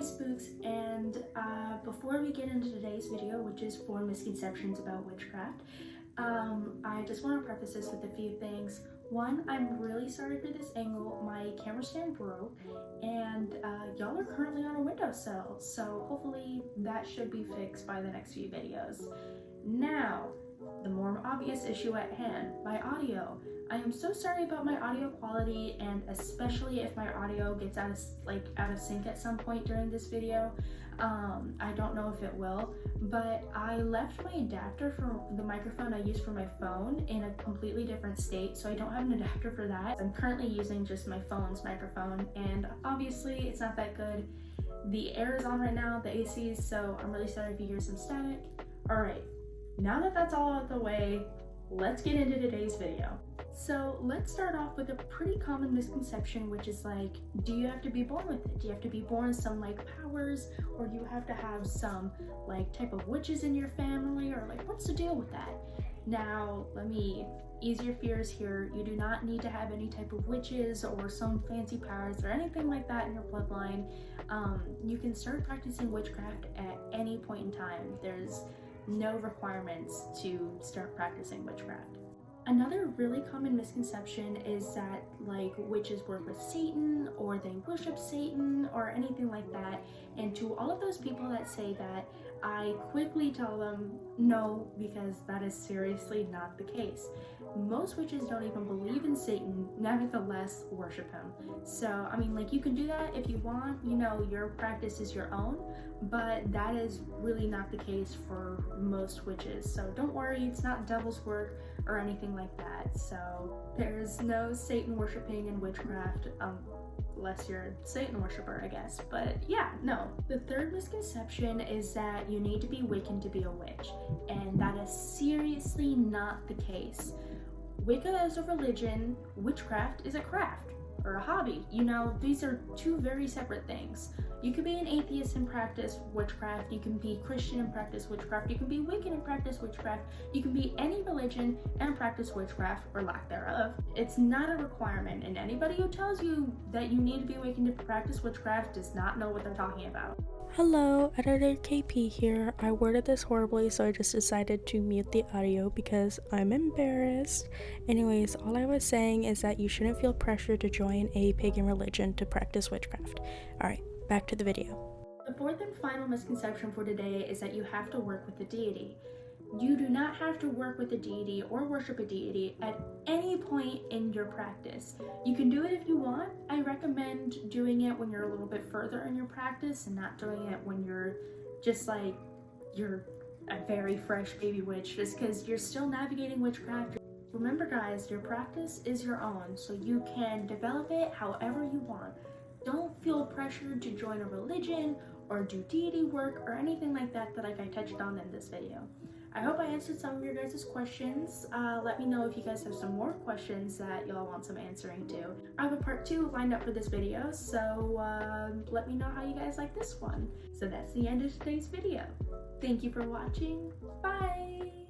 Spooks, and before we get into today's video, which is 4 misconceptions about witchcraft, I just want to preface this with a few things. One, I'm really sorry for this angle. My camera stand broke, and y'all are currently on a windowsill, so hopefully that should be fixed by the next few videos. Now, the more obvious issue at hand, my audio. I am so sorry about my audio quality, and especially if my audio gets out of sync at some point during this video. I don't know if it will, but I left my adapter for the microphone I use for my phone in a completely different state, so I don't have an adapter for that. I'm currently using just my phone's microphone, and obviously it's not that good. The air is on right now, the AC is, so I'm really sorry if you hear some static. Alright, now that that's all out of the way, let's get into today's video. So let's start off with a pretty common misconception, which is like, do you have to be born with it? Do you have to be born with some like powers, or do you have to have some like type of witches in your family, or like what's the deal with that? Now, let me ease your fears here. You do not need to have any type of witches or some fancy powers or anything like that in your bloodline. You can start practicing witchcraft at any point in time. There's no requirements to start practicing witchcraft. Another really common misconception is that like witches work with Satan, or they worship Satan, or anything like that. And to all of those people that say that, I quickly tell them no, because that is seriously not the case. Most witches don't even believe in Satan, nevertheless worship him. So, I mean, like, you can do that if you want, you know, your practice is your own, but that is really not the case for most witches. So don't worry, it's not devil's work or anything like that. So there's no Satan worshiping in witchcraft, unless you're a Satan worshiper, I guess. But yeah, no. The third misconception is that you need to be Wiccan to be a witch, and that is seriously not the case. Wicca is a religion, witchcraft is a craft or a hobby. You know, these are two very separate things. You can be an atheist and practice witchcraft, you can be Christian and practice witchcraft, you can be Wiccan and practice witchcraft, you can be any religion and practice witchcraft, or lack thereof. It's not a requirement, and anybody who tells you that you need to be Wiccan to practice witchcraft does not know what they're talking about. Hello, Editor KP here. I worded this horribly, so I just decided to mute the audio because I'm embarrassed. Anyways, all I was saying is that you shouldn't feel pressure to join a pagan religion to practice witchcraft. Alright, back to the video. The fourth and final misconception for today is that you have to work with a deity. You do not have to work with a deity or worship a deity at any point in your practice. You can do it if you want. I recommend doing it when you're a little bit further in your practice and not doing it when you're just like, you're a very fresh baby witch, just because you're still navigating witchcraft. Remember guys, your practice is your own, so you can develop it however you want. Don't feel pressured to join a religion or do deity work or anything like that like I touched on in this video. I hope I answered some of your guys' questions. Let me know if you guys have some more questions that y'all want some answering to. I have a part 2 lined up for this video, so let me know how you guys like this one. So that's the end of today's video. Thank you for watching. Bye!